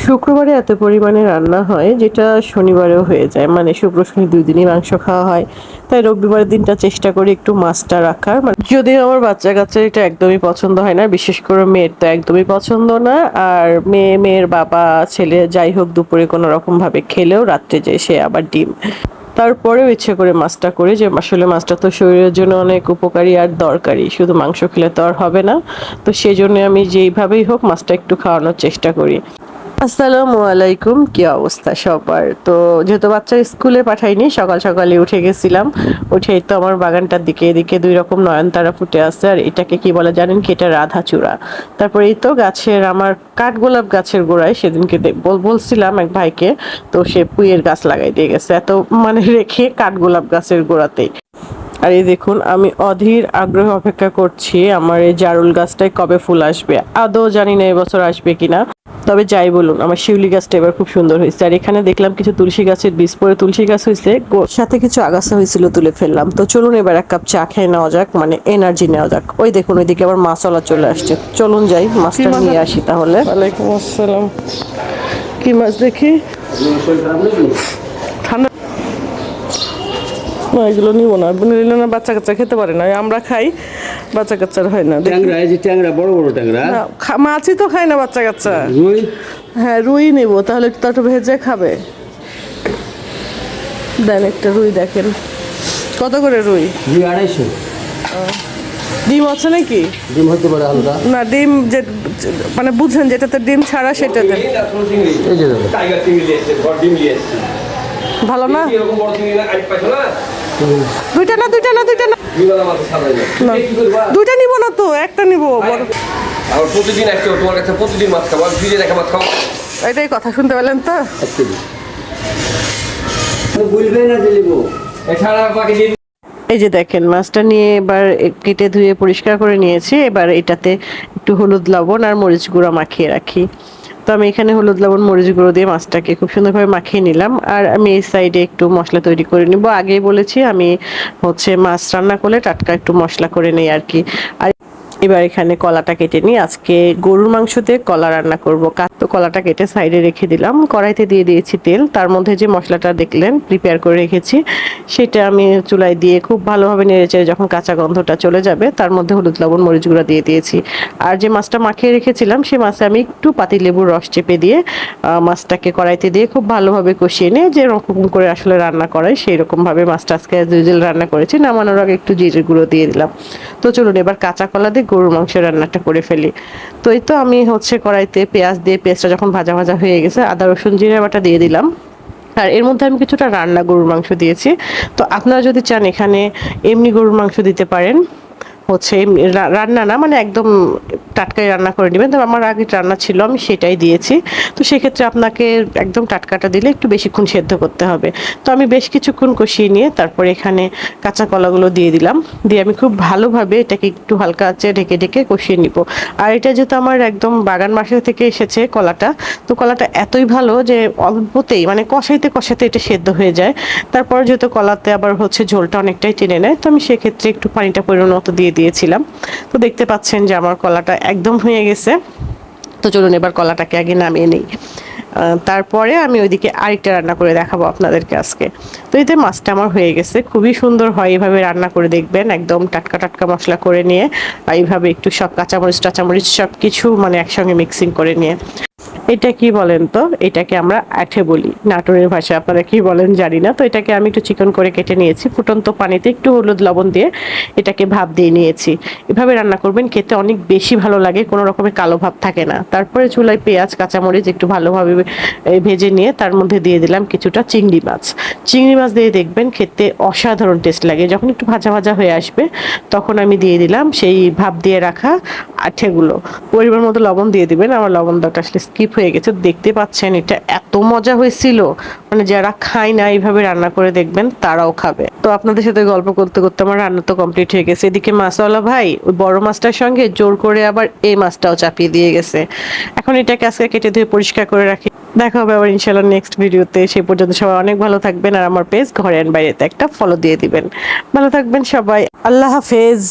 শুক্রবারে এত পরিমাণে রান্না হয় যেটা শনিবারেও হয়ে যায়, মানে শুক্র শনি 2 দিনই মাংস খাওয়া হয়। তাই রবিবারের দিনটা চেষ্টা করি একটু মাছটা রাখার, মানে যদিও আমার বাচ্চা কাচ্চার এটা একদমই পছন্দ হয় না, বিশেষ করে মেয়ের তো একদমই পছন্দ না। আর মেয়ের বাবা ছেলে যাই হোক দুপুরে কোনো রকম ভাবে খেলেও রাত্রে যে সে আবার ডিম। তারপরেও ইচ্ছে করে মাছটা করি, যে আসলে মাছটা তো শরীরের জন্য অনেক উপকারী আর দরকারি, শুধু মাংস খেলে তো আর হবে না। তো সেই জন্য আমি যেইভাবেই হোক মাছটা একটু খাওয়ানোর চেষ্টা করি। আসসালামু আলাইকুম, কি অবস্থা সবার? তো যেহেতু বাচ্চা স্কুলে পাঠাইনি, সকাল সকালে উঠে গেছিলাম। উঠেই তো আমার বাগানটার দিকে এদিকে 2 রকম নয়নতারা ফুটে আছে, আর এটাকে কি বলে জানেন কি? এটা রাধাচূড়া। তারপরে এই তো গাছের আমার কাঠগোলাপ গাছের গোড়ায় সেদিনকে বলছিলাম এক ভাইকে, তো সে পুঁইয়ের গাছ লাগাই দিয়ে গেছে, এত মানে রেখে কাঠগোলাপ গাছের গোড়াতেই। আর এই দেখুন, আমি অধীর আগ্রহে অপেক্ষা করছি আমার এই জারুল গাছটায় কবে ফুল আসবে। আদৌ জানি না এবছর আসবে কিনা, তবে যাই বলুন আমার শিউলি গাছটা এবার খুব সুন্দর হয়েছে। আর এখানে দেখলাম কিছু তুলসী গাছের বীজ পরে তুলসী গাছ হয়েছে, সাথে কিছু আগাছা হয়েছিল তুলে ফেললাম। তো চলুন এবার 1 কাপ চা খেয়ে নেওয়া যাক, মানে এনার্জি নেওয়া যাক। ওই দেখুন ওইদিকে আবার মাছওয়ালা চলে আসছে, চলুন যাই মাছটা নিয়ে আসি তাহলে। ওয়ালাইকুম আসসালাম। কি মাছ দেখি? ঠান্ডা না, এগুলো নিবো না, নিলে না বাচ্চা কাচ্চা খেতে পারে না, আমরা খাই, বাচ্চা কাচ্চার হয় না। ট্যাংরা, এই যে ট্যাংরা, বড় বড় ট্যাংরা। মাছই তো খায় না বাচ্চা কাচ্চা। রুই? হ্যাঁ রুই নেব, তাহলে একটু একটু ভেজে খাবে। দেন একটা রুই দেখেন, কত করে রুই? রুই 250। ডিম আছে নাকি? ডিম হতে পারে হালকা। না ডিম যে মানে বুঝেন যেটাতে ডিম ছাড়া সেটা দেন। এই যে দেখো। টাইগার চিংড়ি নিয়ে এসছে, বড় ডিম নিয়ে এসছে। ভালো না? এরকম বড় চিংড়ি না, আজ পাইছো না? দুইটা না দুইটা না দুইটা না, দুইবেলা মাছ সাজাই না। কি করবা? দুইটা নিব না তো, একটা নিব বড়। আর প্রতিদিন আসছো তোমার কাছে, প্রতিদিন মাছ খাবো, আর ফ্রিজে রেখে মাছ খাবো। এটাই কথা, শুনতে পেলেন তো? 1 কেজি। বলবে না যে নিবো। এছাড়া বাকি দিন এই যে দেখেন মাছটা নিয়ে এবার কেটে ধুয়ে পরিষ্কার করে নিয়েছি। এবার এটাতে একটু হলুদ লবণ আর মরিচ গুঁড়া মাখিয়ে রাখি। তো আমি এখানে হলুদ লবণ মরিচ গুঁড়ো দিয়ে মাছটাকে খুব সুন্দরভাবে মাখিয়ে নিলাম। আর আমি এই সাইডে একটু মশলা তৈরি করে নিব। আগেই বলেছি আমি হচ্ছে মাছ রান্না করলে টাটকা একটু মশলা করে নিই আর কি। আর এবার এখানে কলাটা কেটে নিই, আজকে গরুর মাংস দিয়ে কলা রান্না করব। তো কলাটা কেটে সাইডে রেখে দিলাম, কড়াইতে দিয়ে দিয়েছি তেল। তার মধ্যে যে মশলাটা দেখলেন প্রিপেয়ার করে রেখেছি সেটা আমি চুলায় দিয়ে খুব ভালোভাবে নেড়েচেড়ে যখন কাঁচা গন্ধটা চলে যাবে তার মধ্যে হলুদ লবণ মরিচ গুঁড়া দিয়ে দিয়েছি। আর যে মাছটা মাখিয়ে রেখেছিলাম সেই মাছে আমি একটু পাতিলেবুর রস চেপে দিয়ে মাছটাকে কড়াইতে দিয়ে খুব ভালোভাবে কষিয়ে নিয়ে যেরকম করে আসলে রান্না করাই সেই রকমভাবে মাছটা আজকে জুজেল রান্না করেছি। নামানোর আগে একটু জিরের গুঁড়ো দিয়ে দিলাম। তো চলুন এবার কাঁচা কলা দিয়ে গরুর মাংসের রান্নাটা করে ফেলি। তো এই তো আমি হচ্ছে কড়াইতে পেঁয়াজ দিয়ে, পেঁয়াজটা যখন ভাজা ভাজা হয়ে গেছে আদা রসুন জিরে বাটা দিয়ে দিলাম। আর এর মধ্যে আমি কিছুটা রান্না গরুর মাংস দিয়েছি। তো আপনারা যদি চান এখানে এমনি গরুর মাংস দিতে পারেন, হচ্ছে রান্না না মানে একদম টাটকাই রান্না করে নেবেন। তো আমার আগে রান্না ছিল আমি সেটাই দিয়েছি। তো সেক্ষেত্রে আপনাকে একদম টাটকাটা দিলে একটু বেশিক্ষণ সেদ্ধ করতে হবে। তো আমি বেশ কিছুক্ষণ কষিয়ে নিয়ে তারপরে এখানে কাঁচা কলাগুলো দিয়ে দিলাম। দিয়ে আমি খুব ভালোভাবে এটাকে একটু হালকা আঁচে ঢেকে ঢেকে কষিয়ে নিব। আর এটা যেহেতু আমার একদম বাগান বাসা থেকে এসেছে কলাটা, তো কলাটা এতই ভালো যে অল্পতেই মানে কষাইতে কষাইতে এটা সেদ্ধ হয়ে যায়। তারপর যেহেতু কলাতে আবার হচ্ছে ঝোলটা অনেকটাই টেনে নেয়, তো আমি সেক্ষেত্রে একটু পানিটা পরিমাণ মতো দিয়ে দিয়েছিলাম। তো দেখতে পাচ্ছেন যে আমার কলাটা একদম হয়ে গেছে। তো চলুন এবার কলাটাকে আগে নামিয়ে নিই, তারপরে আমি ওইদিকে আরেকটা রান্না করে দেখাবো আপনাদেরকে আজকে। তো এতে মাছটা আমার হয়ে গেছে, খুবই সুন্দর হয় এইভাবে রান্না করে দেখবেন, একদম টাটকা টাটকা মশলা করে নিয়ে এইভাবে একটু সব কাঁচামরিচ টাচামরিচ সব কিছু মানে একসঙ্গে মিক্সিং করে নিয়ে। এটা কি বলেন তো? এটাকে আমরা আঠে বলি, নাটোরের ভাষায় আপনারা কি বলেন জানি না। তো এটাকে আমি একটু চিকন করে কেটে নিয়েছি, ফুটন্ত পানিতে একটু হলুদ লবণ দিয়ে এটাকে ভাপ দিয়ে নিয়েছি। এভাবে রান্না করবেন, খেতে অনেক বেশি ভালো লাগে, কোনো রকমের কালো ভাব থাকে না। তারপরে চুলায় পেঁয়াজ কাঁচামরিচ একটু ভালোভাবে ভেজে নিয়ে তার মধ্যে দিয়ে দিলাম কিছুটা চিংড়ি মাছ। চিংড়ি মাছ দিয়ে দেখবেন খেতে অসাধারণ টেস্ট লাগে। যখন একটু ভাজা ভাজা হয়ে আসবে তখন আমি দিয়ে দিলাম সেই ভাপ দিয়ে রাখা আঠেগুলো। পরিমাণ মতো লবণ দিয়ে দিবেন, আমার লবণ দেওয়াটা আসলে স্কিপ হয়ে গেছে। দেখতে পাচ্ছেন এটা এত মজা হয়েছিল, মানে যারা খায় না এইভাবে রান্না করে দেখবেন তারাও খাবে। তো আপনাদের সাথে গল্প করতে করতে আমার রান্না তো কমপ্লিট হয়ে গেছে। এদিকে মাছওয়ালা ভাই ওই বড় মাছটার সঙ্গে জোর করে আবার এই মাছটাও চাপিয়ে দিয়ে গেছে। এখন এটাকে আজকে কেটে ধুয়ে পরিষ্কার করে রাখি। দেখা হবে আবার ইনশাআল্লাহ নেক্সট ভিডিওতে। সেই পর্যন্ত সবাই অনেক ভালো থাকবেন, আর আমার পেজ ঘরে অ্যান্ড বাইরেতে একটা ফলো দিয়ে দিবেন। ভালো থাকবেন সবাই, আল্লাহ হাফেজ।